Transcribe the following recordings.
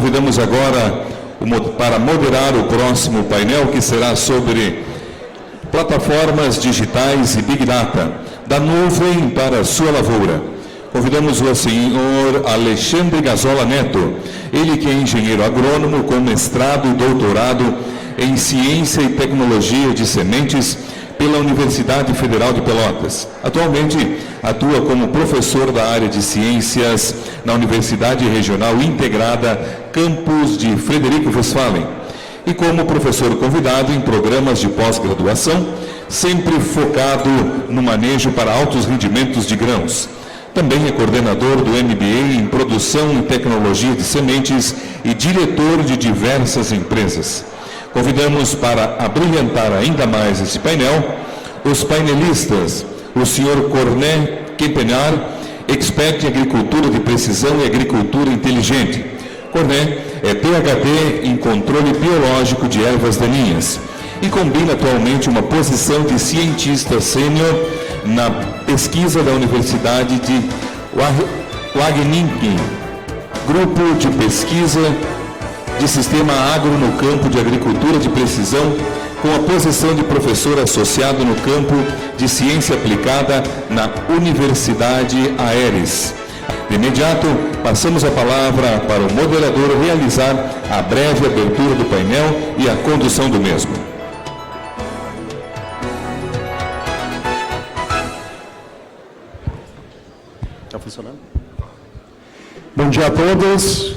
Convidamos agora para moderar o próximo painel, que será sobre plataformas digitais e Big Data, da nuvem para a sua lavoura. Convidamos o senhor Alexandre Gazola Neto, ele que é engenheiro agrônomo com mestrado e doutorado em Ciência e Tecnologia de Sementes pela Universidade Federal de Pelotas. Atualmente atua como professor da área de Ciências na Universidade Regional Integrada Campus de Frederico Westphalen e como professor convidado em programas de pós-graduação, sempre focado no manejo para altos rendimentos de grãos. Também é coordenador do MBA em Produção e Tecnologia de Sementes e diretor de diversas empresas. Convidamos para abrilhantar ainda mais esse painel os painelistas, o senhor Corné Quempenar, expert em agricultura de precisão e agricultura inteligente. Corné é PhD em controle biológico de ervas daninhas e combina atualmente uma posição de cientista sênior na pesquisa da Universidade de Wageningen, grupo de pesquisa de Sistema Agro no campo de agricultura de precisão, com a posição de professor associado no campo de ciência aplicada na Universidade Aeres. De imediato, passamos a palavra para o moderador realizar a breve abertura do painel e a condução do mesmo. Está funcionando? Bom dia a todos.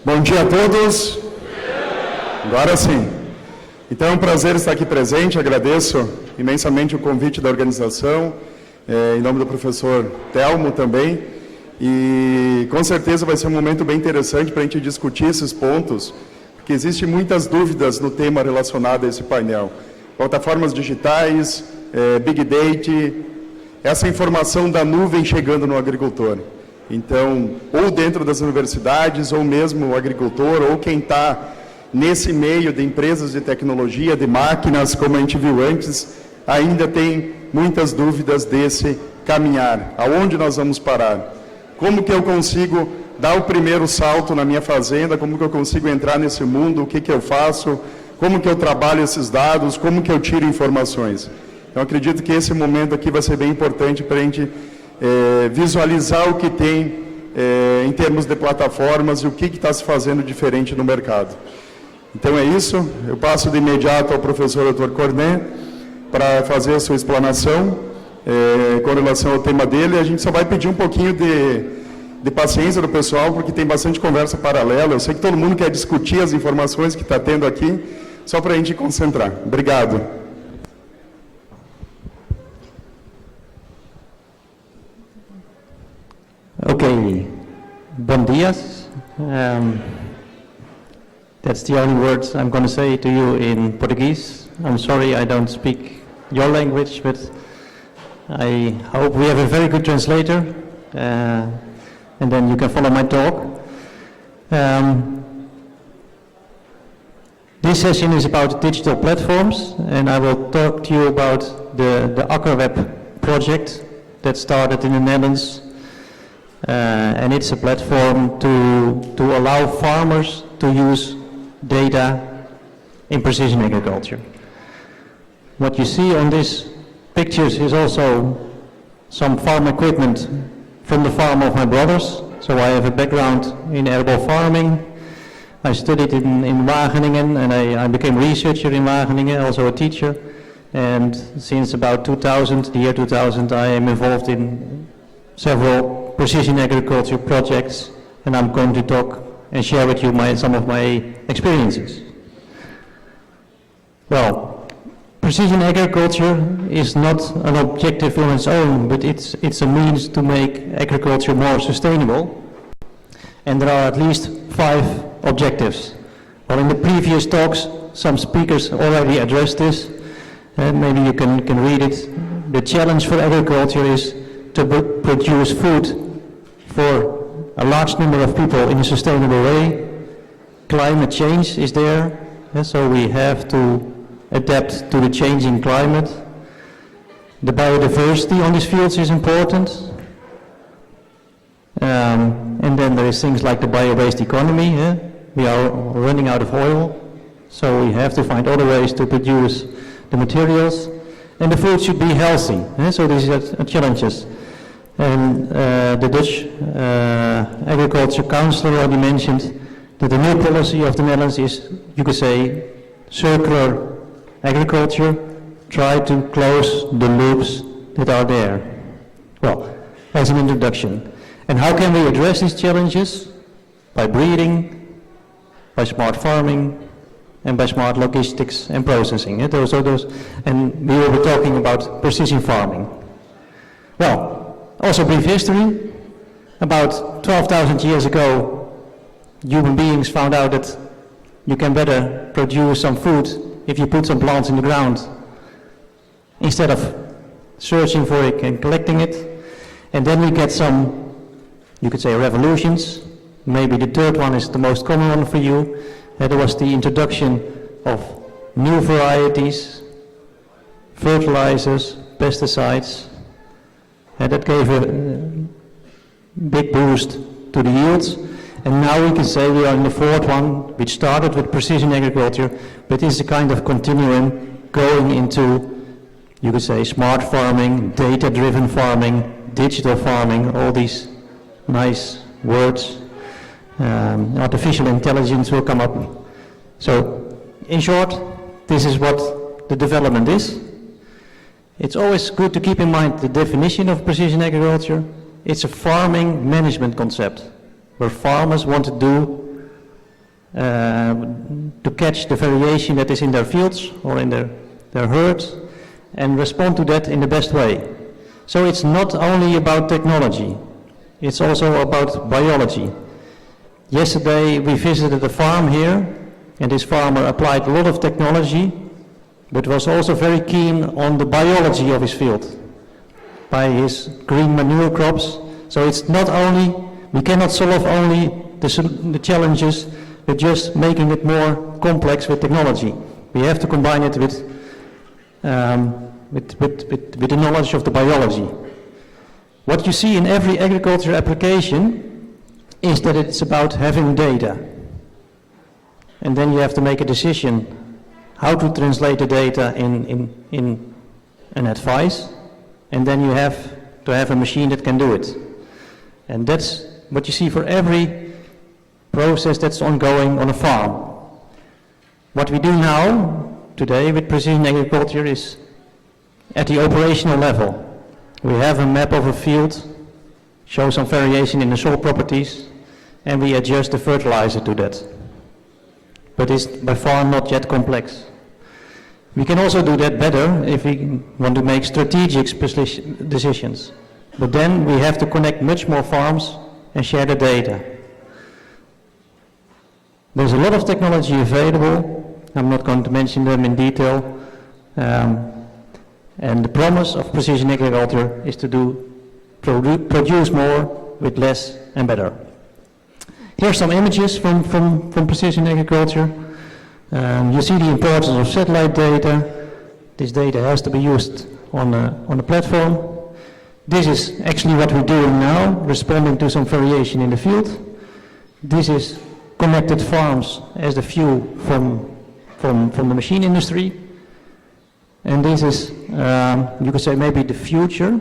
Bom dia a todos. Agora sim. Então é um prazer estar aqui presente, agradeço imensamente o convite da organização, em nome do professor Telmo também, e com certeza vai ser um momento bem interessante para a gente discutir esses pontos, porque existem muitas dúvidas no tema relacionado a esse painel. Plataformas digitais, Big Data, essa informação da nuvem chegando no agricultor. Então, ou dentro das universidades, ou mesmo o agricultor, ou quem está nesse meio de empresas de tecnologia, de máquinas, como a gente viu antes, ainda tem muitas dúvidas desse caminhar. Aonde nós vamos parar? Como que eu consigo dar o primeiro salto na minha fazenda? Como que eu consigo entrar nesse mundo? O que que eu faço? Como que eu trabalho esses dados? Como que eu tiro informações? Então, acredito que esse momento aqui vai ser bem importante para a gente visualizar o que tem em termos de plataformas e o que está se fazendo diferente no mercado. Então é isso, eu passo de imediato ao professor Dr. Corné para fazer a sua explanação com relação ao tema dele. A gente só vai pedir um pouquinho de paciência do pessoal, porque tem bastante conversa paralela. Eu sei que todo mundo quer discutir as informações que está tendo aqui, só para a gente concentrar. Obrigado. Okay, bom dias. That's the only words I'm going to say to you in Portuguese. I'm sorry I don't speak your language, but I hope we have a very good translator, and then you can follow my talk. This session is about digital platforms, and I will talk to you about the AkkerWeb project that started in the Netherlands. And it's a platform to allow farmers to use data in precision agriculture. What you see on these pictures is also some farm equipment from the farm of my brothers. So I have a background in herbal farming. I studied in Wageningen, and I became a researcher in Wageningen, also a teacher. And since about 2000, the year 2000, I am involved in several precision agriculture projects, and I'm going to talk and share with you some of my experiences. Well, precision agriculture is not an objective on its own, but it's a means to make agriculture more sustainable. And there are at least 5 objectives. Well, in the previous talks, some speakers already addressed this, and maybe you can read it. The challenge for agriculture is to produce food for a large number of people in a sustainable way. Climate change is there, and so we have to adapt to the changing climate. The biodiversity on these fields is important. And then there is things like the bio-based economy. We are running out of oil, so we have to find other ways to produce the materials. And the food should be healthy. So these are challenges. And the Dutch Agriculture Council already mentioned that the new policy of the Netherlands is, you could say, circular agriculture, try to close the loops that are there. Well, as an introduction. And how can we address these challenges? By breeding, by smart farming, and by smart logistics and processing. Those, and we will be talking about precision farming. Well, also brief history. About 12,000 years ago, human beings found out that you can better produce some food if you put some plants in the ground instead of searching for it and collecting it. And then we get some, you could say, revolutions. Maybe the third one is the most common one for you. There was the introduction of new varieties, fertilizers, pesticides, and that gave a big boost to the yields. And now we can say we are in the fourth one, which started with precision agriculture, but is a kind of continuum going into, you could say, smart farming, data-driven farming, digital farming, all these nice words. Artificial intelligence will come up. So, in short, this is what the development is. It's always good to keep in mind the definition of precision agriculture. It's a farming management concept, where farmers want to do, to catch the variation that is in their fields or in their herds, and respond to that in the best way. So it's not only about technology, it's also about biology. Yesterday we visited a farm here, and this farmer applied a lot of technology, but was also very keen on the biology of his field by his green manure crops. So it's not only, we cannot solve only the challenges with just making it more complex with technology. We have to combine it with the knowledge of the biology. What you see in every agriculture application is that it's about having data. And then you have to make a decision how to translate the data in an advice, and then you have to have a machine that can do it. And that's what you see for every process that's ongoing on a farm. What we do now, today, with precision agriculture is at the operational level. We have a map of a field, show some variation in the soil properties, and we adjust the fertilizer to that. But it's by far not yet complex. We can also do that better if we want to make strategic decisions. But then we have to connect much more farms and share the data. There's a lot of technology available. I'm not going to mention them in detail. And the promise of precision agriculture is to produce more with less and better. Here are some images from precision agriculture. You see the importance of satellite data. This data has to be used on a platform. This is actually what we're doing now, responding to some variation in the field. This is connected farms as the view from the machine industry. And this is, you could say, maybe the future,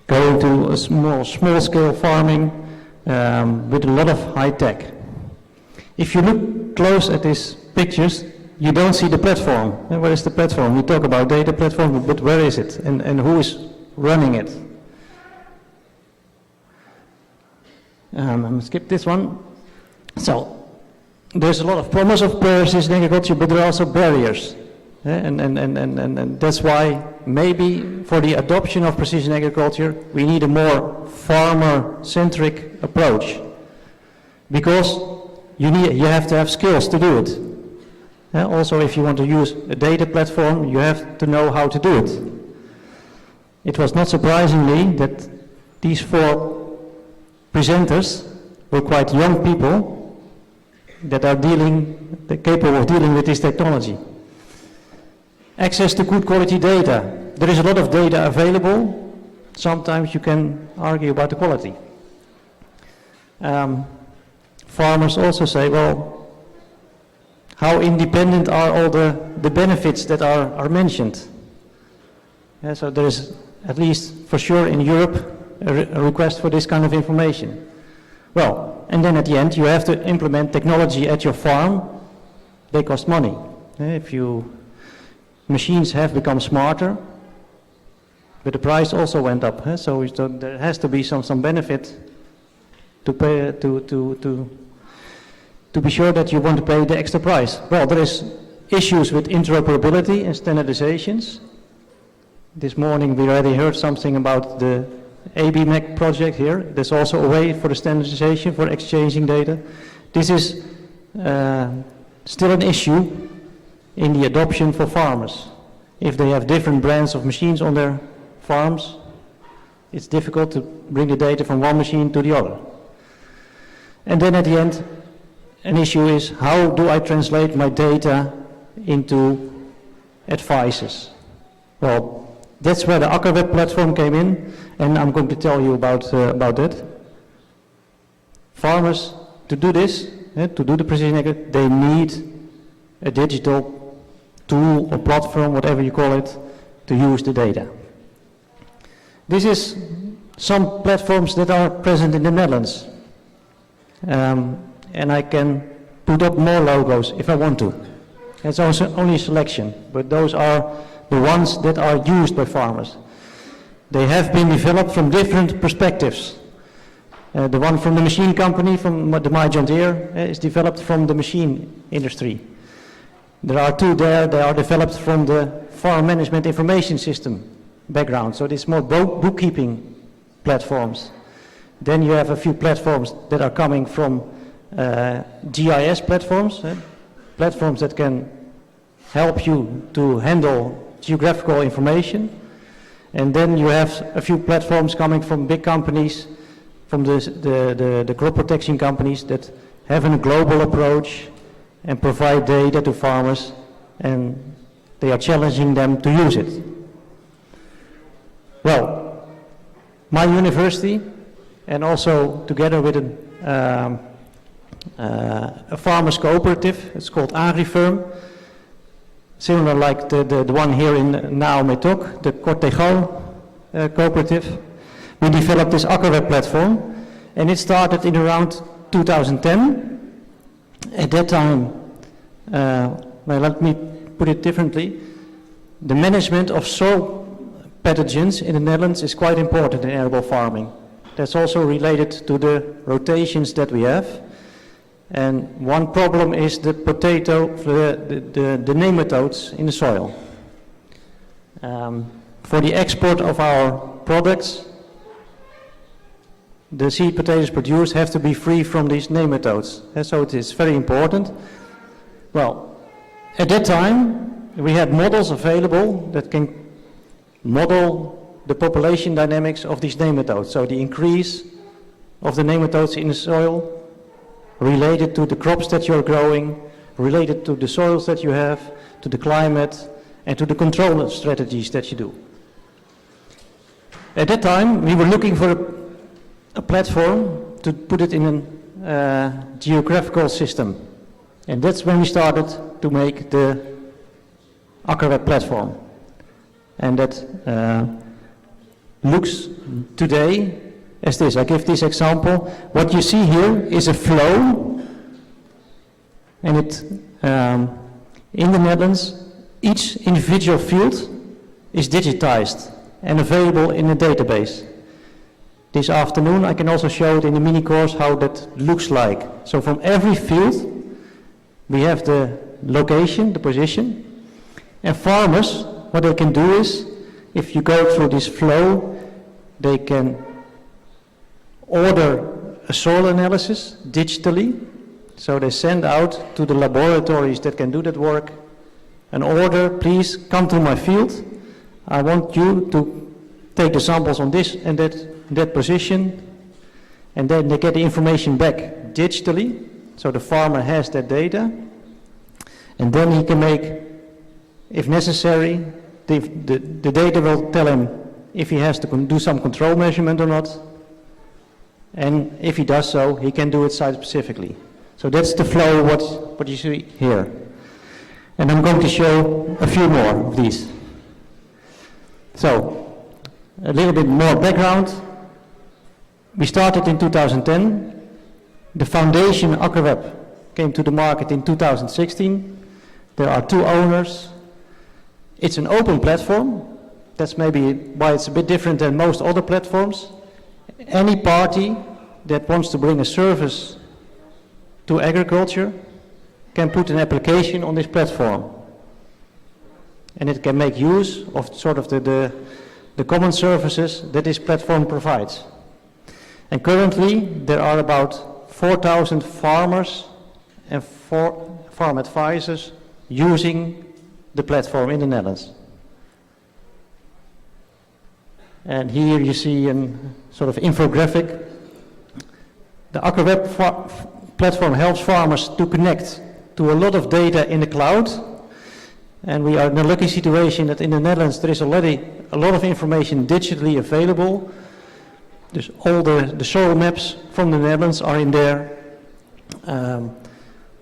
going to a small-scale farming with a lot of high tech. If you look close at these pictures, you don't see the platform. And where is the platform? We talk about data platform, but where is it? And who is running it? I'm going to skip this one. So, there's a lot of promise of precision agriculture, but there are also barriers. And that's why maybe for the adoption of precision agriculture, we need a more farmer-centric approach. Because you have to have skills to do it. Also, if you want to use a data platform, you have to know how to do it. It was not surprisingly that these four presenters were quite young people that are capable of dealing with this technology. Access to good quality data. There is a lot of data available. Sometimes you can argue about the quality. farmers also say, well, how independent are all the benefits that are mentioned? So there is, at least for sure in Europe, a request for this kind of information. Well, and then at the end you have to implement technology at your farm. They cost money. Machines have become smarter, but the price also went up. So there has to be some benefit to pay to be sure that you want to pay the extra price. Well, there is issues with interoperability and standardizations. This morning we already heard something about the ABMEC project here. There's also a way for the standardization for exchanging data. This is still an issue in the adoption for farmers. If they have different brands of machines on their farms, it's difficult to bring the data from one machine to the other. And then at the end, an issue is, how do I translate my data into advices? Well, that's where the AkkerWeb platform came in, and I'm going to tell you about that. Farmers, to do this, to do the precision ag, they need a digital tool or platform, whatever you call it, to use the data. This is some platforms that are present in the Netherlands. And I can put up more logos if I want to. It's also only a selection, but those are the ones that are used by farmers. They have been developed from different perspectives. The one from the machine company, from the My John Deere, is developed from the machine industry. There are two there, they are developed from the farm management information system background, so it's more bookkeeping platforms. Then you have a few platforms that are coming from GIS platforms, platforms that can help you to handle geographical information. And then you have a few platforms coming from big companies, from the crop protection companies that have a global approach and provide data to farmers, and they are challenging them to use it. Well, my university, and also together with a farmers cooperative, it's called AgriFirm, similar like the one here in Naometok, the Cortegal cooperative. We developed this AkkerWeb platform, and it started in around 2010. At that time, well, let me put it differently, the management of soil pathogens in the Netherlands is quite important in arable farming. That's also related to the rotations that we have. And one problem is the the nematodes in the soil. For the export of our products, the seed potatoes produced have to be free from these nematodes. So it is very important. Well, at that time, we had models available that can model the population dynamics of these nematodes. So the increase of the nematodes in the soil related to the crops that you're growing, related to the soils that you have, to the climate, and to the control strategies that you do. At that time, we were looking for a platform to put it in a geographical system. And that's when we started to make the AkkerWeb platform. And that looks today as this. I give this example. What you see here is a flow, and it in the Netherlands, each individual field is digitized and available in a database. This afternoon I can also show it in the mini course how that looks like. So from every field we have the location, the position, and farmers, what they can do is, if you go through this flow, they can order a soil analysis digitally. So they send out to the laboratories that can do that work an order: please come to my field, I want you to take the samples on this and that position, and then they get the information back digitally. So the farmer has that data, and then he can make, if necessary, the data will tell him if he has to do some control measurement or not. And if he does so, he can do it site-specifically. So that's the flow, what you see here. And I'm going to show a few more of these. So, a little bit more background. We started in 2010. The foundation AcroWeb came to the market in 2016. There are 2 owners. It's an open platform. That's maybe why it's a bit different than most other platforms. Any party that wants to bring a service to agriculture can put an application on this platform. And it can make use of sort of the common services that this platform provides. And currently there are about 4,000 farmers and farm advisors using the platform in the Netherlands. And here you see a sort of infographic. The AcroWeb platform helps farmers to connect to a lot of data in the cloud. And we are in a lucky situation that in the Netherlands there is already a lot of information digitally available. Dus all the soil maps from the Netherlands are in there.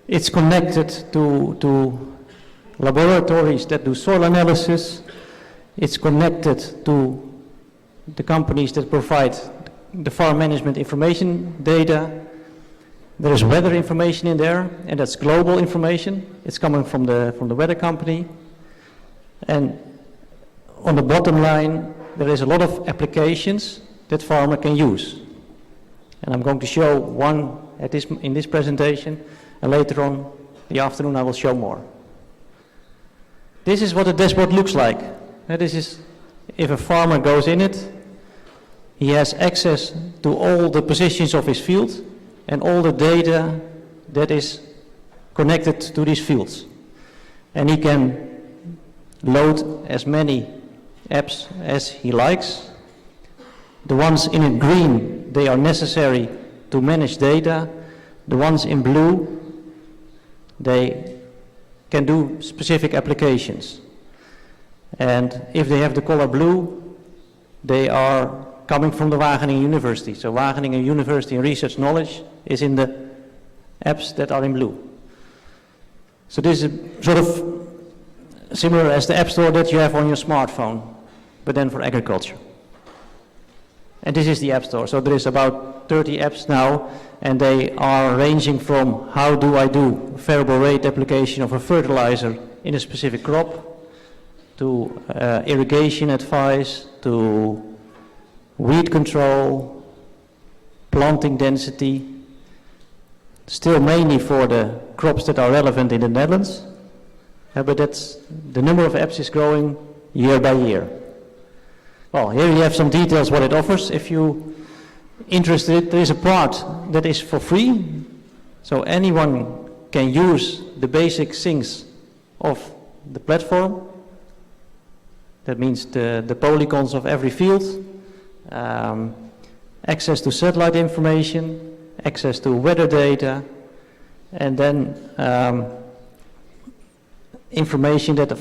It's connected to laboratories that do soil analysis. It's connected to the companies that provide the farm management information data. There is weather information in there, and that's global information. It's coming from the weather company. And on the bottom line, there is a lot of applications that farmer can use. And I'm going to show one in this presentation, and later on in the afternoon I will show more. This is what the dashboard looks like. And this is, if a farmer goes in it, he has access to all the positions of his field and all the data that is connected to these fields. And he can load as many apps as he likes. The ones in green, they are necessary to manage data. The ones in blue, they can do specific applications. And if they have the color blue, they are coming from the Wageningen University. So Wageningen University Research Knowledge is in the apps that are in blue. So this is sort of similar as the App Store that you have on your smartphone, but then for agriculture. And this is the App Store. So there is about 30 apps now, and they are ranging from how do I do variable rate application of a fertilizer in a specific crop, to irrigation advice, to weed control, planting density, still mainly for the crops that are relevant in the Netherlands, but that's, the number of apps is growing year by year. Well, here you have some details what it offers. If you're interested, there is a part that is for free, so anyone can use the basic things of the platform. That means the polygons of every field, access to satellite information, access to weather data, and then information that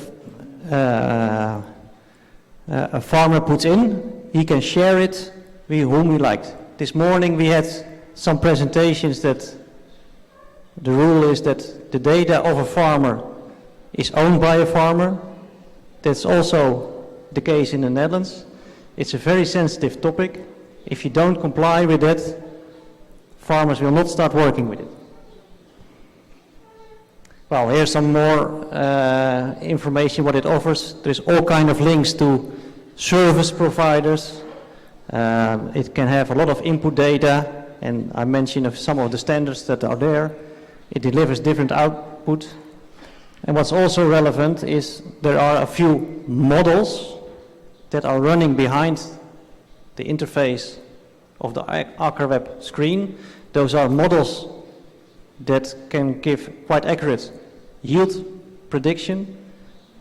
a farmer puts in. He can share it with whom he likes. This morning we had some presentations that the rule is that the data of a farmer is owned by a farmer. That's also the case in the Netherlands. It's a very sensitive topic. If you don't comply with that, farmers will not start working with it. Well, here's some more information what it offers. There's all kind of links to service providers. It can have a lot of input data, and I mentioned some of the standards that are there. It delivers different output. And what's also relevant is there are a few models that are running behind the interface of the AcroWeb screen. Those are models that can give quite accurate yield prediction,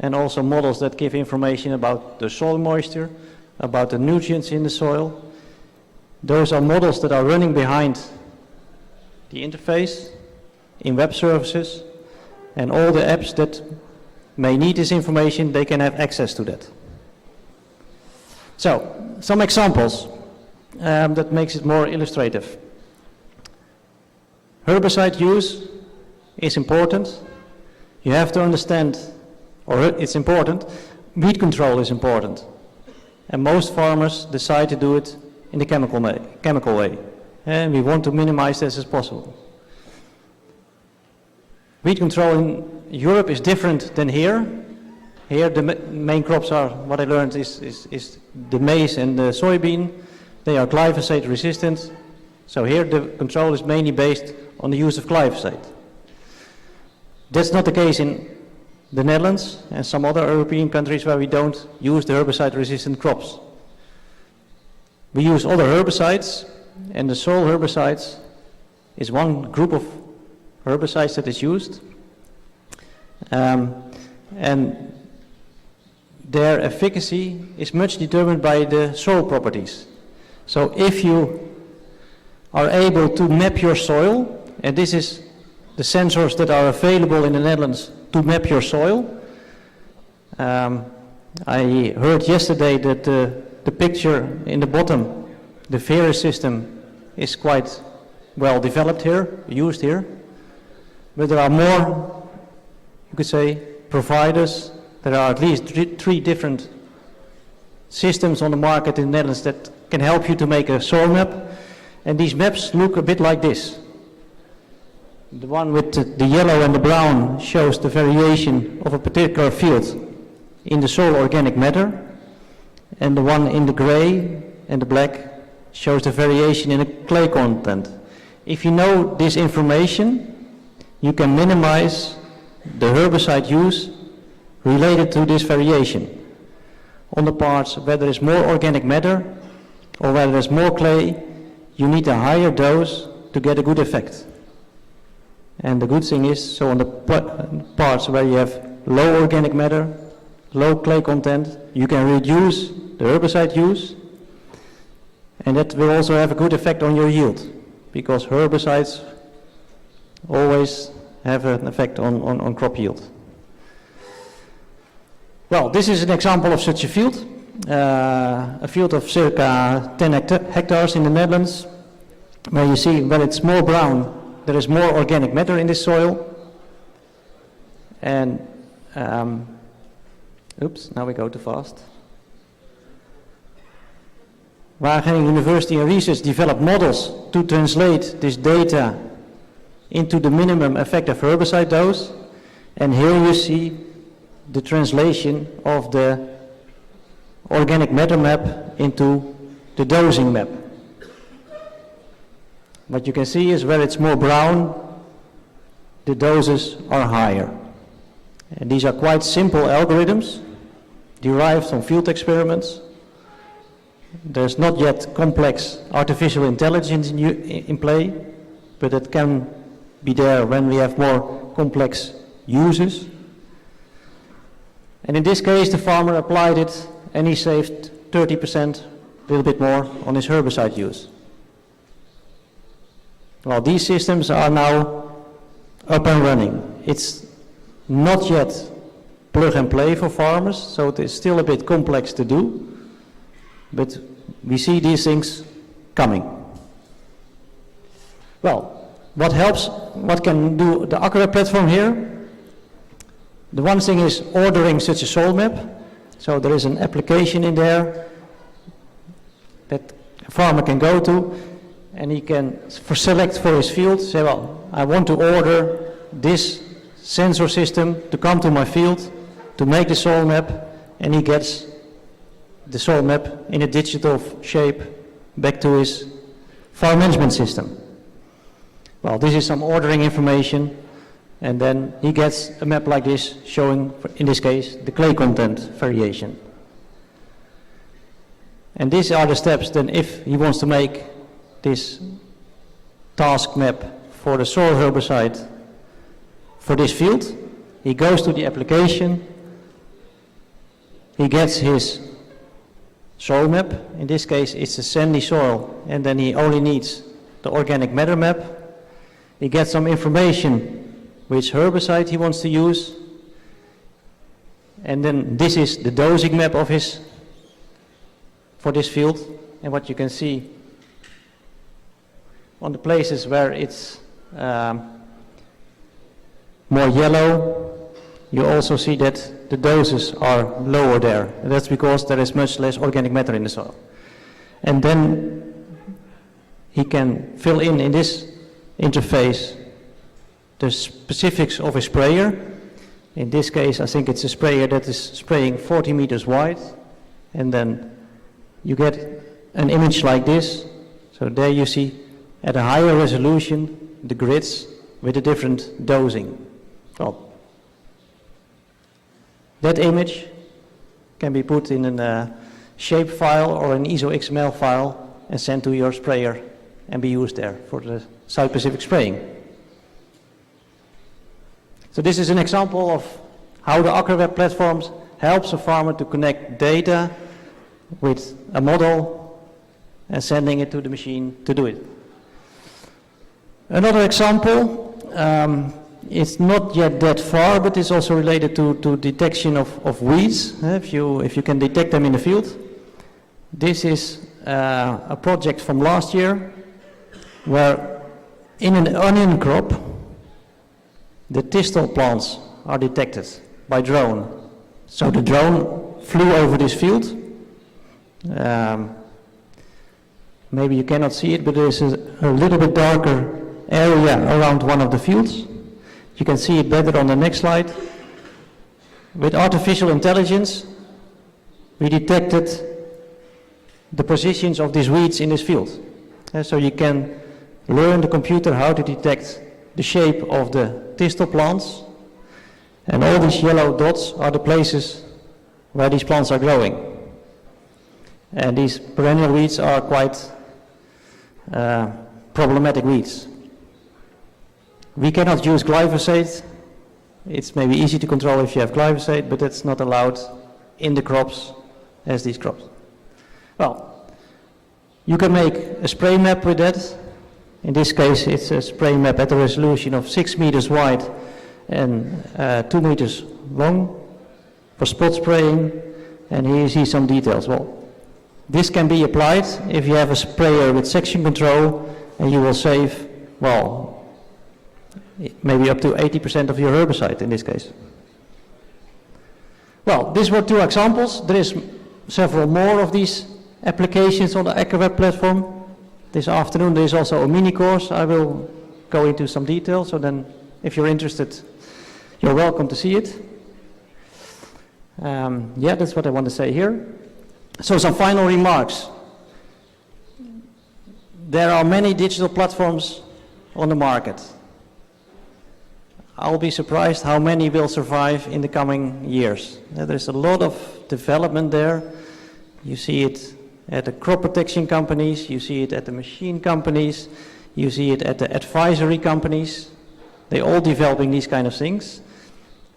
and also models that give information about the soil moisture, about the nutrients in the soil. Those are models that are running behind the interface in web services, and all the apps that may need this information, they can have access to that. So, some examples that makes it more illustrative. herbicide use is important. You have to understand, or it's important, weed control is important. And most farmers decide to do it in the chemical way. And we want to minimize this as possible. Weed control in Europe is different than here. Here the main crops are, what I learned is the maize and the soybean. They are glyphosate resistant. So here the control is mainly based on the use of glyphosate. That's not the case in the Netherlands and some other European countries where we don't use the herbicide resistant crops. We use other herbicides, and the soil herbicides is one group of herbicides that is used. And their efficacy is much determined by the soil properties. So if you are able to map your soil, and this is the sensors that are available in the Netherlands to map your soil. I heard yesterday that the picture in the bottom, the VERIS system, is quite well developed here, used here. But there are more, you could say, providers. There are at least three different systems on the market in the Netherlands that can help you to make a soil map. And these maps look a bit like this. The one with the yellow and the brown shows the variation of a particular field in the soil organic matter, and the one in the gray and the black shows the variation in the clay content. If you know this information, you can minimize the herbicide use related to this variation. On the parts where there is more organic matter or where there is more clay, you need a higher dose to get a good effect. And the good thing is, so on the parts where you have low organic matter, low clay content, you can reduce the herbicide use, and that will also have a good effect on your yield, because herbicides always have an effect on crop yield. Well, this is an example of such a field of circa 10 hectares in the Netherlands, where you see when it's more brown, there is more organic matter in this soil. And, oops, now we go too fast. Wageningen University and Research developed models to translate this data into the minimum effective herbicide dose. And here you see the translation of the organic matter map into the dosing map. What you can see is where it's more brown, the doses are higher. And these are quite simple algorithms derived from field experiments. There's not yet complex artificial intelligence in play, but it can be there when we have more complex uses. And in this case, the farmer applied it and he saved 30%, a little bit more, on his herbicide use. Well, these systems are now up and running. It's not yet plug and play for farmers, so it is still a bit complex to do, but we see these things coming. Well, what helps, what can do the Accurate platform here? The one thing is ordering such a soil map. So there is an application in there that a farmer can go to, and he can select for his field, say, well, I want to order this sensor system to come to my field to make the soil map, and he gets the soil map in a digital shape back to his farm management system. Well, this is some ordering information, and then he gets a map like this showing, in this case, the clay content variation. And these are the steps then if he wants to make this task map for the soil herbicide for this field. He goes to the application, he gets his soil map, in this case it's a sandy soil, and then he only needs the organic matter map. He gets some information which herbicide he wants to use, and then this is the dosing map of his for this field. And what you can see on the places where it's more yellow, you also see that the doses are lower there. And that's because there is much less organic matter in the soil. And then he can fill in this interface the specifics of a sprayer. In this case, I think it's a sprayer that is spraying 40 meters wide, and then you get an image like this. So there you see at a higher resolution the grids with a different dosing. Well, that image can be put in a shape file or an ISO XML file and sent to your sprayer and be used there for the site-specific spraying. So this is an example of how the AccuWeb platforms helps a farmer to connect data with a model and sending it to the machine to do it. Another example, it's not yet that far, but it's also related to detection of weeds, if you can detect them in the field. This is a project from last year where in an onion crop the thistle plants are detected by drone. So the drone flew over this field. Maybe you cannot see it, but there is a little bit darker area around one of the fields. You can see it better on the next slide. With artificial intelligence, we detected the positions of these weeds in this field. So you can learn the computer how to detect the shape of the thistle plants, and all these yellow dots are the places where these plants are growing. And these perennial weeds are quite problematic weeds. We cannot use glyphosate. It's maybe easy to control if you have glyphosate, but that's not allowed in the crops as these crops. Well, you can make a spray map with that. In this case, it's a spray map at a resolution of 6 meters wide and 2 meters long for spot spraying. And here you see some details. Well, this can be applied if you have a sprayer with section control, and you will save, well, maybe up to 80% of your herbicide in this case. Well, these were 2 examples. There is several more of these applications on the AccuWeb platform. This afternoon there is also a mini course. I will go into some detail, so then if you're interested, you're welcome to see it. Yeah, that's what I want to say here. So some final remarks. There are many digital platforms on the market. I'll be surprised how many will survive in the coming years. There's a lot of development there. You see it at the crop protection companies, you see it at the machine companies, you see it at the advisory companies. They're all developing these kind of things.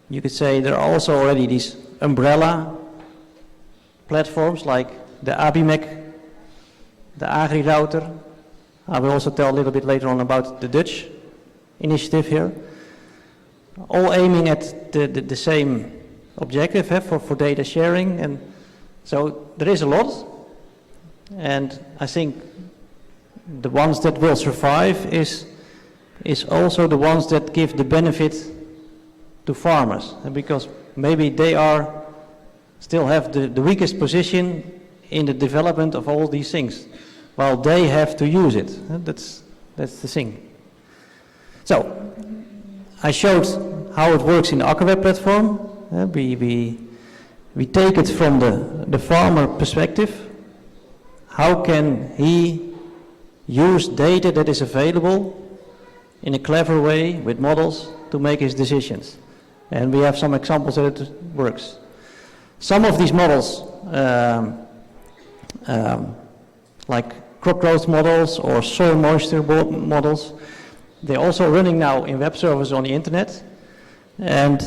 You could say there are also already these umbrella platforms like the ABIMEC, the AgriRouter. I will also tell a little bit later on about the Dutch initiative here. All aiming at the same objective for data sharing, and so there is a lot. And I think the ones that will survive is also the ones that give the benefit to farmers, and because maybe they still have the weakest position in the development of all these things, while they have to use it. That's the thing. So I showed how it works in the AccuWeb platform. We take it from the farmer perspective. How can he use data that is available in a clever way with models to make his decisions? And we have some examples that it works. Some of these models, like crop growth models or soil moisture models, they're also running now in web servers on the internet. And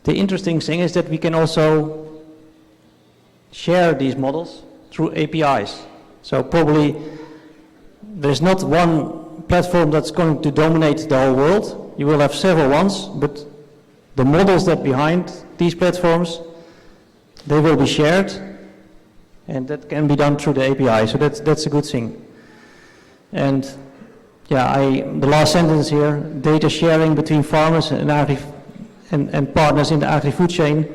the interesting thing is that we can also share these models through APIs. So probably there's not one platform that's going to dominate the whole world. You will have several ones, but the models that behind these platforms, they will be shared, and that can be done through the API. So that's a good thing. And the last sentence here, data sharing between farmers and partners in the agri-food chain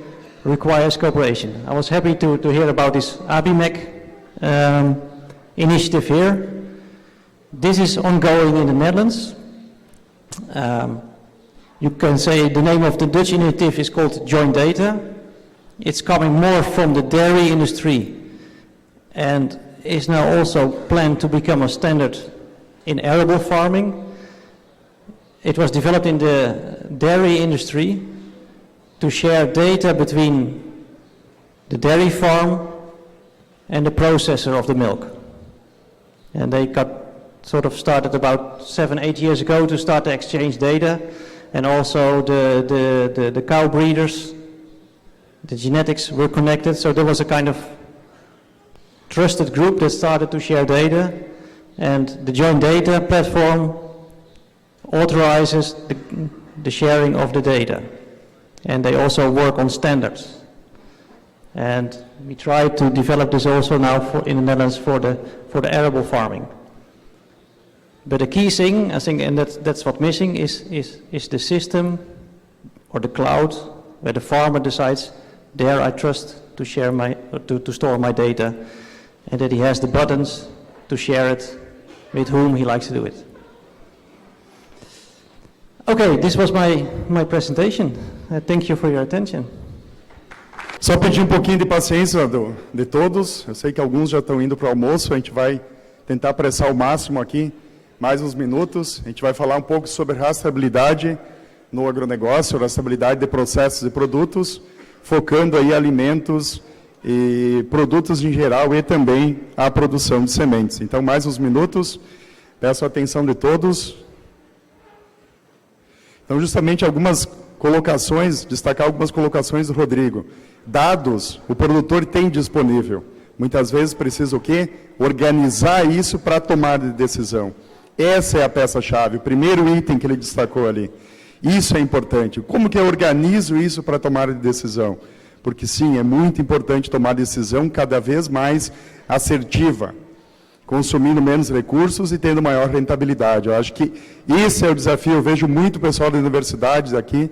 requires cooperation. I was happy to hear about this ABIMEC initiative here. This is ongoing in the Netherlands. You can say the name of the Dutch initiative is called Joint Data. It's coming more from the dairy industry and is now also planned to become a standard in arable farming. It was developed in the dairy industry to share data between the dairy farm and the processor of the milk. And they got sort of started about 7-8 years ago to start to exchange data, and also the cow breeders, the genetics were connected, so there was a kind of trusted group that started to share data, and the Joint Data platform authorizes the sharing of the data. And they also work on standards. And we try to develop this also now in the Netherlands for the arable farming. But the key thing, I think, and that's what's missing, is the system or the cloud where the farmer decides, there I trust to share to store my data, and that he has the buttons to share it with whom he likes to do it. Okay, this was my presentation. Thank you for your attention. Só pedir um pouquinho de paciência de todos. Eu sei que alguns já estão indo para o almoço. A gente vai tentar apressar o máximo aqui. Mais uns minutos. A gente vai falar um pouco sobre rastreabilidade no agronegócio, rastreabilidade de processos e produtos, focando aí alimentos e produtos em geral e também a produção de sementes. Então, mais uns minutos. Peço a atenção de todos. Então, justamente algumas colocações, destacar algumas colocações do Rodrigo. Dados, o produtor tem disponível. Muitas vezes precisa o quê? Organizar isso para tomar de decisão. Essa é a peça-chave, o primeiro item que ele destacou ali. Isso é importante. Como que eu organizo isso para tomar de decisão? Porque sim, é muito importante tomar decisão cada vez mais assertiva, consumindo menos recursos e tendo maior rentabilidade. Eu acho que esse é o desafio. Eu vejo muito pessoal das universidades aqui.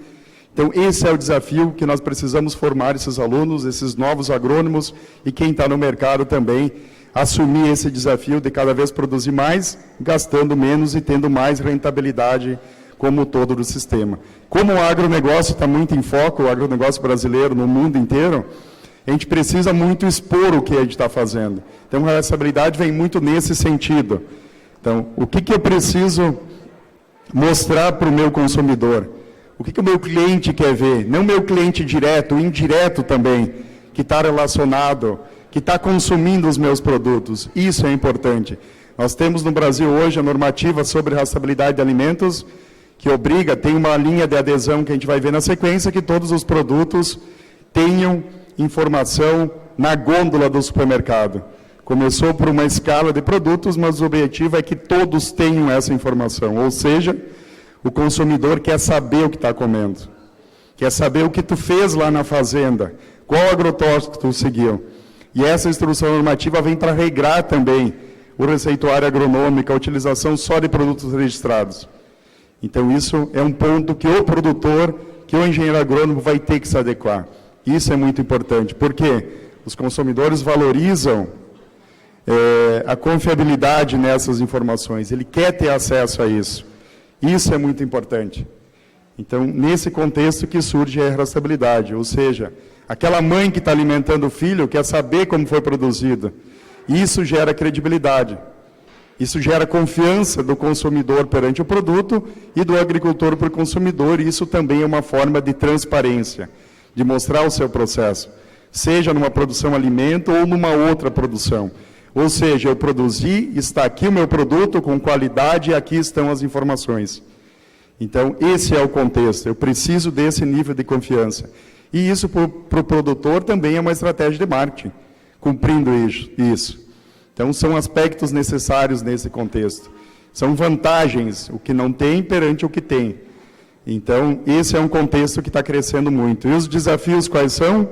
Então, esse é o desafio que nós precisamos formar esses alunos, esses novos agrônomos e quem está no mercado também, assumir esse desafio de cada vez produzir mais, gastando menos e tendo mais rentabilidade como todo do sistema. Como o agronegócio está muito em foco, o agronegócio brasileiro no mundo inteiro, a gente precisa muito expor o que a gente está fazendo. Então, a responsabilidade vem muito nesse sentido. Então, o que eu preciso mostrar para o meu consumidor? O que o meu cliente quer ver? Não o meu cliente direto, o indireto também, que está relacionado, que está consumindo os meus produtos. Isso é importante. Nós temos no Brasil hoje a normativa sobre rastreabilidade de alimentos, que obriga, tem uma linha de adesão que a gente vai ver na sequência, que todos os produtos tenham informação na gôndola do supermercado. Começou por uma escala de produtos, mas o objetivo é que todos tenham essa informação, ou seja, o consumidor quer saber o que está comendo, quer saber o que tu fez lá na fazenda, qual agrotóxico tu seguiu. E essa instrução normativa vem para regrar também o receituário agronômico, a utilização só de produtos registrados. Então, isso é um ponto que o produtor, que o engenheiro agrônomo vai ter que se adequar. Isso é muito importante, porque os consumidores valorizam a confiabilidade nessas informações, ele quer ter acesso a isso. Isso é muito importante. Então, nesse contexto que surge a rastreabilidade, ou seja, aquela mãe que está alimentando o filho quer saber como foi produzido. Isso gera credibilidade. Isso gera confiança do consumidor perante o produto e do agricultor para o consumidor, e isso também é uma forma de transparência, de mostrar o seu processo, seja numa produção alimento ou numa outra produção. Ou seja, eu produzi, está aqui o meu produto com qualidade e aqui estão as informações. Então, esse é o contexto, eu preciso desse nível de confiança. E isso para o produtor também é uma estratégia de marketing, cumprindo isso. Então, são aspectos necessários nesse contexto. São vantagens, o que não tem perante o que tem. Então, esse é um contexto que está crescendo muito. E os desafios quais são?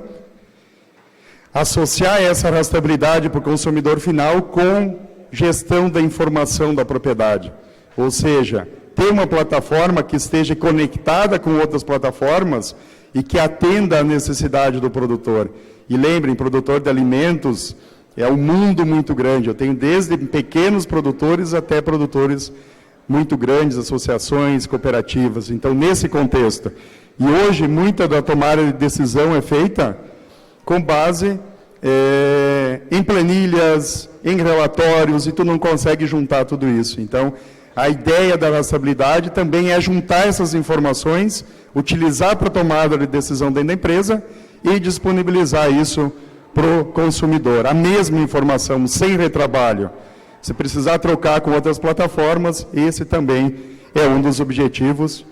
Associar essa rastreabilidade para o consumidor final com gestão da informação da propriedade. Ou seja, ter uma plataforma que esteja conectada com outras plataformas e que atenda à necessidade do produtor. E lembrem, produtor de alimentos é um mundo muito grande. Eu tenho desde pequenos produtores até produtores muito grandes, associações, cooperativas. Então, nesse contexto. E hoje, muita da tomada de decisão é feita com base em planilhas, em relatórios, e tu não consegue juntar tudo isso. Então, a ideia da rastreabilidade também é juntar essas informações, utilizar para tomada de decisão dentro da empresa e disponibilizar isso para o consumidor. A mesma informação, sem retrabalho. Se precisar trocar com outras plataformas, esse também é um dos objetivos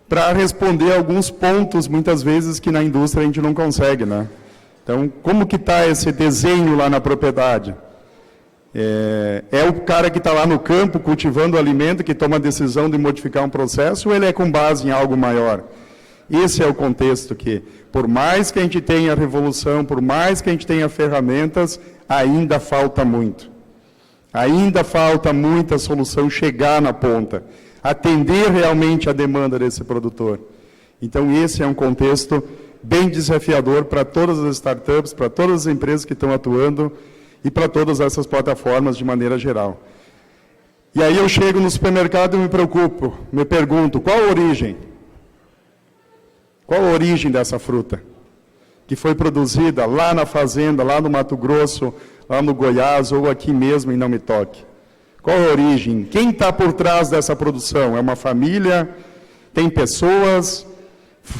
para responder alguns pontos, muitas vezes, que na indústria a gente não consegue, né? Então, como que está esse desenho lá na propriedade? É o cara que está lá no campo, cultivando o alimento, que toma a decisão de modificar um processo, ou ele é com base em algo maior? Esse é o contexto que, por mais que a gente tenha revolução, por mais que a gente tenha ferramentas, ainda falta muito. Ainda falta muita solução chegar na ponta, atender realmente a demanda desse produtor. Então, esse é um contexto bem desafiador para todas as startups, para todas as empresas que estão atuando e para todas essas plataformas de maneira geral. E aí eu chego no supermercado e me preocupo, me pergunto, qual a origem? Qual a origem dessa fruta? Que foi produzida lá na fazenda, lá no Mato Grosso, lá no Goiás ou aqui mesmo em Não Me Toque. Qual a origem? Quem está por trás dessa produção? É uma família? Tem pessoas?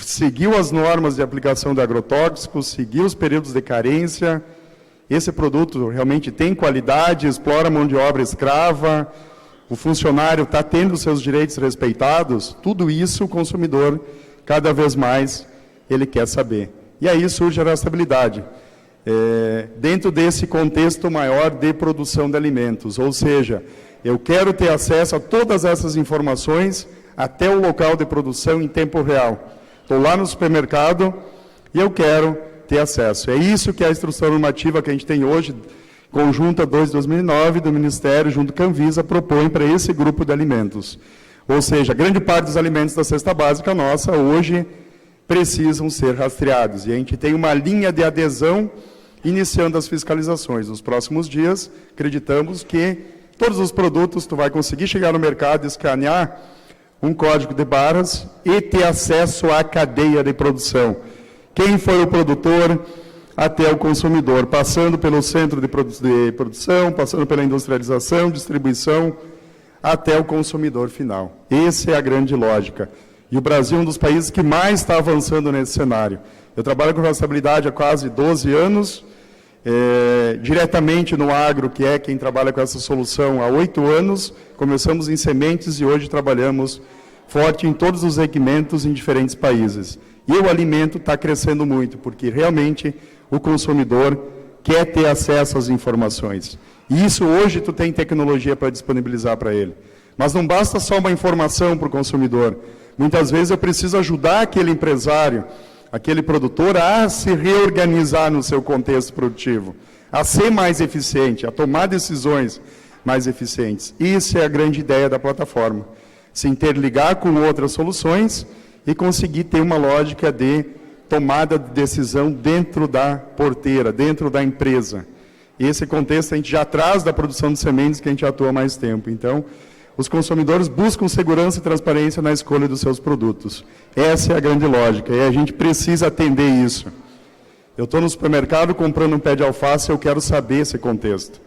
Seguiu as normas de aplicação de agrotóxicos? Seguiu os períodos de carência? Esse produto realmente tem qualidade? Explora a mão de obra escrava? O funcionário está tendo seus direitos respeitados? Tudo isso o consumidor, cada vez mais, ele quer saber. E aí surge a rastreabilidade. Dentro desse contexto maior de produção de alimentos, ou seja, eu quero ter acesso a todas essas informações até o local de produção em tempo real. Estou lá no supermercado e eu quero ter acesso. É isso que a instrução normativa que a gente tem hoje, conjunta 2/2009 do Ministério, junto com a Anvisa, propõe para esse grupo de alimentos. Ou seja, grande parte dos alimentos da cesta básica nossa hoje precisam ser rastreados. E a gente tem uma linha de adesão iniciando as fiscalizações. Nos próximos dias, acreditamos que todos os produtos tu vai conseguir chegar no mercado, escanear um código de barras e ter acesso à cadeia de produção. Quem foi o produtor até o consumidor, passando pelo centro de produção, passando pela industrialização, distribuição, até o consumidor final. Essa é a grande lógica. E o Brasil é um dos países que mais está avançando nesse cenário. Eu trabalho com rastreabilidade há quase 12 anos, diretamente no agro, que é quem trabalha com essa solução há 8 anos. Começamos em sementes e hoje trabalhamos forte em todos os segmentos em diferentes países. E o alimento está crescendo muito, porque realmente o consumidor quer ter acesso às informações. E isso hoje tu tem tecnologia para disponibilizar para ele. Mas não basta só uma informação para o consumidor. Muitas vezes eu preciso ajudar aquele empresário, aquele produtor, a se reorganizar no seu contexto produtivo, a ser mais eficiente, a tomar decisões mais eficientes. Isso é a grande ideia da plataforma. Se interligar com outras soluções e conseguir ter uma lógica de tomada de decisão dentro da porteira, dentro da empresa. Esse contexto a gente já traz da produção de sementes que a gente atua há mais tempo. Então, os consumidores buscam segurança e transparência na escolha dos seus produtos. Essa é a grande lógica, e a gente precisa atender isso. Eu estou no supermercado comprando um pé de alface, eu quero saber esse contexto.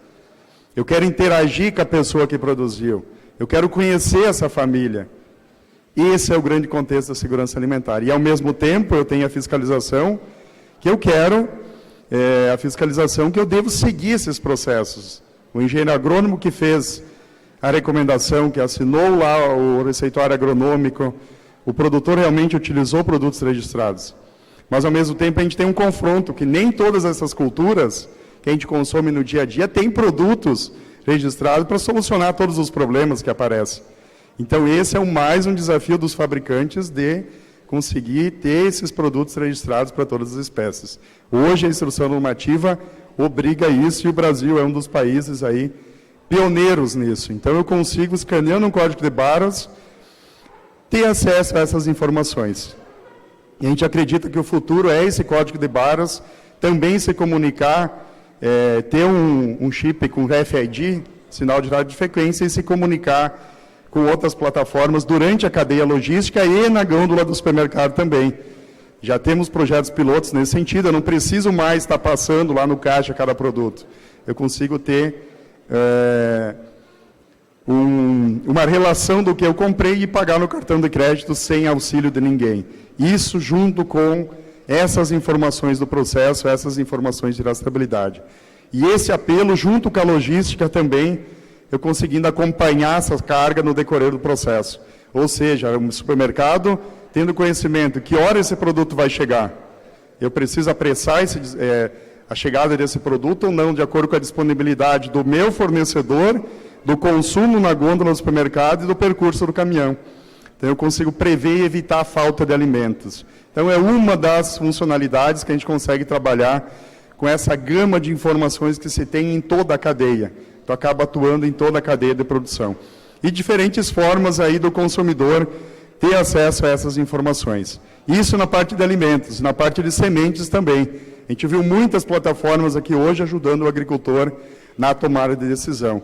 Eu quero interagir com a pessoa que produziu. Eu quero conhecer essa família. Esse é o grande contexto da segurança alimentar. E, ao mesmo tempo, eu tenho a fiscalização que eu quero, a fiscalização que eu devo seguir esses processos. O engenheiro agrônomo que fez a recomendação, que assinou lá o receituário agronômico, o produtor realmente utilizou produtos registrados. Mas, ao mesmo tempo, a gente tem um confronto, que nem todas essas culturas que a gente consome no dia a dia têm produtos registrados para solucionar todos os problemas que aparecem. Então, esse é mais um desafio dos fabricantes de conseguir ter esses produtos registrados para todas as espécies. Hoje, a instrução normativa obriga isso, e o Brasil é um dos países aí pioneiros nisso. Então, eu consigo, escaneando um código de barras, ter acesso a essas informações. E a gente acredita que o futuro é esse código de barras também se comunicar, ter um chip com RFID, sinal de radiofrequência, e se comunicar com outras plataformas durante a cadeia logística e na gôndola do supermercado também. Já temos projetos pilotos nesse sentido, eu não preciso mais estar passando lá no caixa cada produto. Eu consigo ter uma relação do que eu comprei e pagar no cartão de crédito sem auxílio de ninguém. Isso junto com essas informações do processo, essas informações de rastreabilidade. E esse apelo, junto com a logística também, eu conseguindo acompanhar essa carga no decorrer do processo. Ou seja, um supermercado tendo conhecimento que hora esse produto vai chegar. Eu preciso apressar a chegada desse produto ou não, de acordo com a disponibilidade do meu fornecedor, do consumo na gôndola do supermercado e do percurso do caminhão. Então, eu consigo prever e evitar a falta de alimentos. Então, é uma das funcionalidades que a gente consegue trabalhar com essa gama de informações que se tem em toda a cadeia. Então, acaba atuando em toda a cadeia de produção. E diferentes formas aí do consumidor ter acesso a essas informações. Isso na parte de alimentos, na parte de sementes também. A gente viu muitas plataformas aqui hoje ajudando o agricultor na tomada de decisão.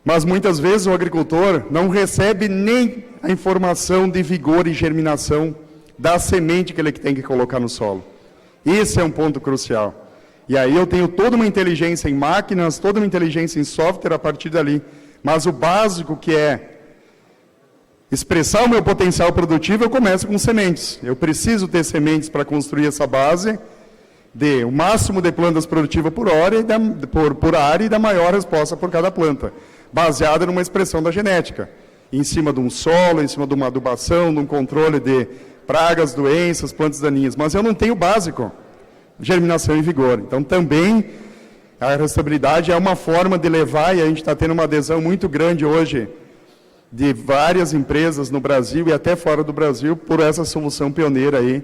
Mas muitas vezes o agricultor não recebe nem a informação de vigor e germinação da semente que ele tem que colocar no solo. Esse é um ponto crucial. E aí eu tenho toda uma inteligência em máquinas, toda uma inteligência em software a partir dali. Mas o básico, que é expressar o meu potencial produtivo, eu começo com sementes. Eu preciso ter sementes para construir essa base de o máximo de plantas produtivas por área e da maior resposta por cada planta, baseada numa expressão da genética, em cima de um solo, em cima de uma adubação, de um controle de pragas, doenças, plantas daninhas. Mas eu não tenho o básico, germinação e vigor. Então, também, a rastreabilidade é uma forma de levar, e a gente está tendo uma adesão muito grande hoje, de várias empresas no Brasil e até fora do Brasil, por essa solução pioneira aí,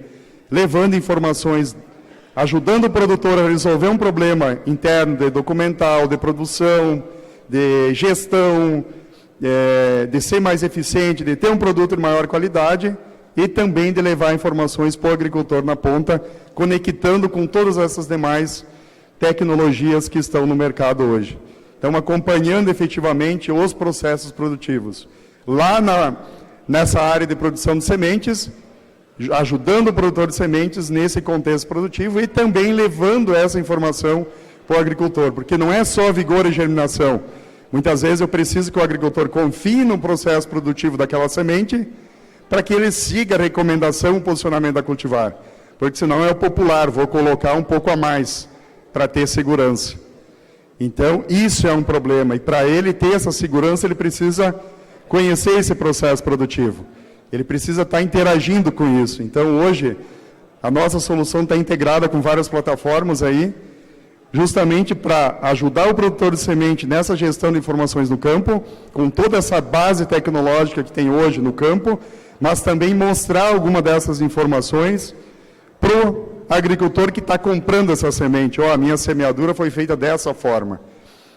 levando informações, ajudando o produtor a resolver um problema interno de documental, de produção, de gestão, de ser mais eficiente, de ter um produto de maior qualidade e também de levar informações para o agricultor na ponta, conectando com todas essas demais tecnologias que estão no mercado hoje. Então, acompanhando efetivamente os processos produtivos. Lá nessa área de produção de sementes, ajudando o produtor de sementes nesse contexto produtivo e também levando essa informação para o agricultor, porque não é só vigor e germinação. Muitas vezes eu preciso que o agricultor confie no processo produtivo daquela semente para que ele siga a recomendação e o posicionamento da cultivar. Porque senão é o popular, vou colocar um pouco a mais para ter segurança. Então, isso é um problema. E para ele ter essa segurança, ele precisa conhecer esse processo produtivo. Ele precisa estar interagindo com isso. Então, hoje, a nossa solução está integrada com várias plataformas aí, justamente para ajudar o produtor de semente nessa gestão de informações no campo, com toda essa base tecnológica que tem hoje no campo, mas também mostrar alguma dessas informações para o agricultor que está comprando essa semente. A minha semeadura foi feita dessa forma.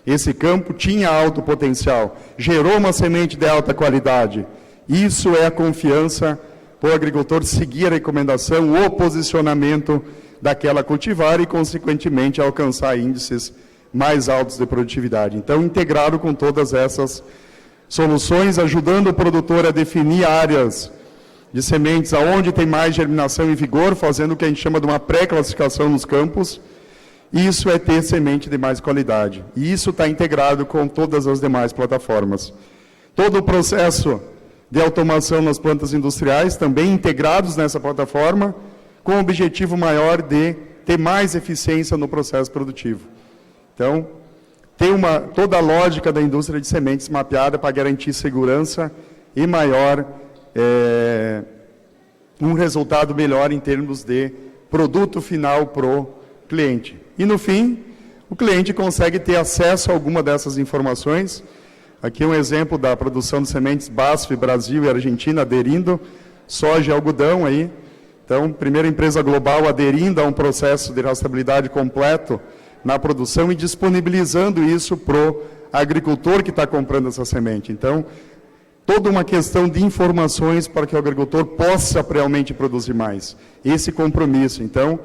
Esse campo tinha alto potencial, gerou uma semente de alta qualidade. Isso é a confiança para o agricultor seguir a recomendação, o posicionamento daquela cultivar e, consequentemente, alcançar índices mais altos de produtividade. Então, integrado com todas essas soluções, ajudando o produtor a definir áreas de sementes aonde tem mais germinação e vigor, fazendo o que a gente chama de uma pré-classificação nos campos. Isso é ter semente de mais qualidade. E isso está integrado com todas as demais plataformas. Todo o processo de automação nas plantas industriais, também integrados nessa plataforma, com o objetivo maior de ter mais eficiência no processo produtivo. Então, tem toda a lógica da indústria de sementes mapeada para garantir segurança e maior, um resultado melhor em termos de produto final para o cliente. E, no fim, o cliente consegue ter acesso a alguma dessas informações. Aqui um exemplo da produção de sementes BASF, Brasil e Argentina, aderindo, soja e algodão aí. Então, primeira empresa global aderindo a um processo de rastreabilidade completo na produção e disponibilizando isso para o agricultor que está comprando essa semente. Então, toda uma questão de informações para que o agricultor possa realmente produzir mais. Esse compromisso. Então,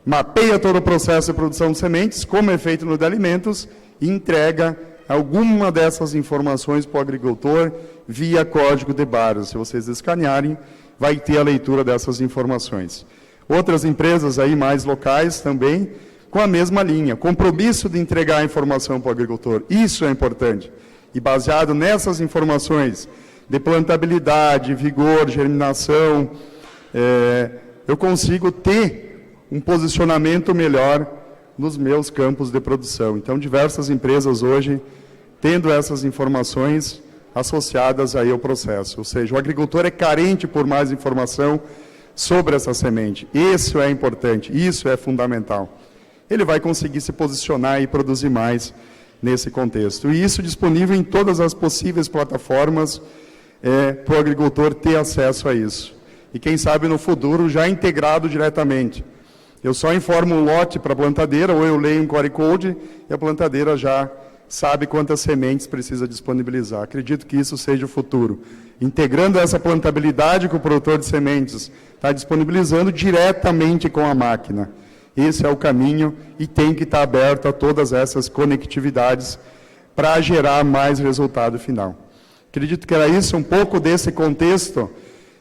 mapeia todo o processo de produção de sementes, como é feito no de alimentos, e entrega alguma dessas informações para o agricultor via código de barras. Se vocês escanearem, vai ter a leitura dessas informações. Outras empresas aí mais locais também, com a mesma linha, compromisso de entregar a informação para o agricultor. Isso é importante. E baseado nessas informações de plantabilidade, vigor, germinação, eu consigo ter um posicionamento melhor nos meus campos de produção. Então, diversas empresas hoje tendo essas informações associadas aí ao processo. Ou seja, o agricultor é carente por mais informação sobre essa semente. Isso é importante, isso é fundamental. Ele vai conseguir se posicionar e produzir mais nesse contexto. E isso disponível em todas as possíveis plataformas para o agricultor ter acesso a isso. E quem sabe no futuro já integrado diretamente. Eu só informo um lote para a plantadeira, ou eu leio um QR Code e a plantadeira já sabe quantas sementes precisa disponibilizar. Acredito que isso seja o futuro. Integrando essa plantabilidade que o produtor de sementes está disponibilizando diretamente com a máquina. Esse é o caminho e tem que estar aberto a todas essas conectividades para gerar mais resultado final. Acredito que era isso, um pouco desse contexto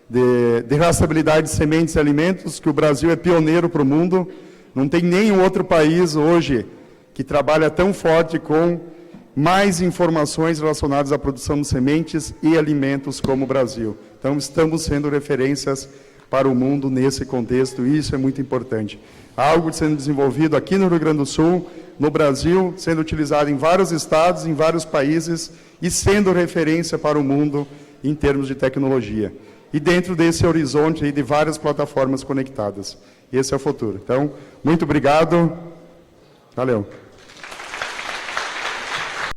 de rastreabilidade de sementes e alimentos, que o Brasil é pioneiro para o mundo. Não tem nenhum outro país hoje que trabalha tão forte com mais informações relacionadas à produção de sementes e alimentos como o Brasil. Então, estamos sendo referências para o mundo nesse contexto, e isso é muito importante. Algo sendo desenvolvido aqui no Rio Grande do Sul, no Brasil, sendo utilizado em vários estados, em vários países, e sendo referência para o mundo em termos de tecnologia. E dentro desse horizonte aí de várias plataformas conectadas. Esse é o futuro. Então, muito obrigado. Valeu.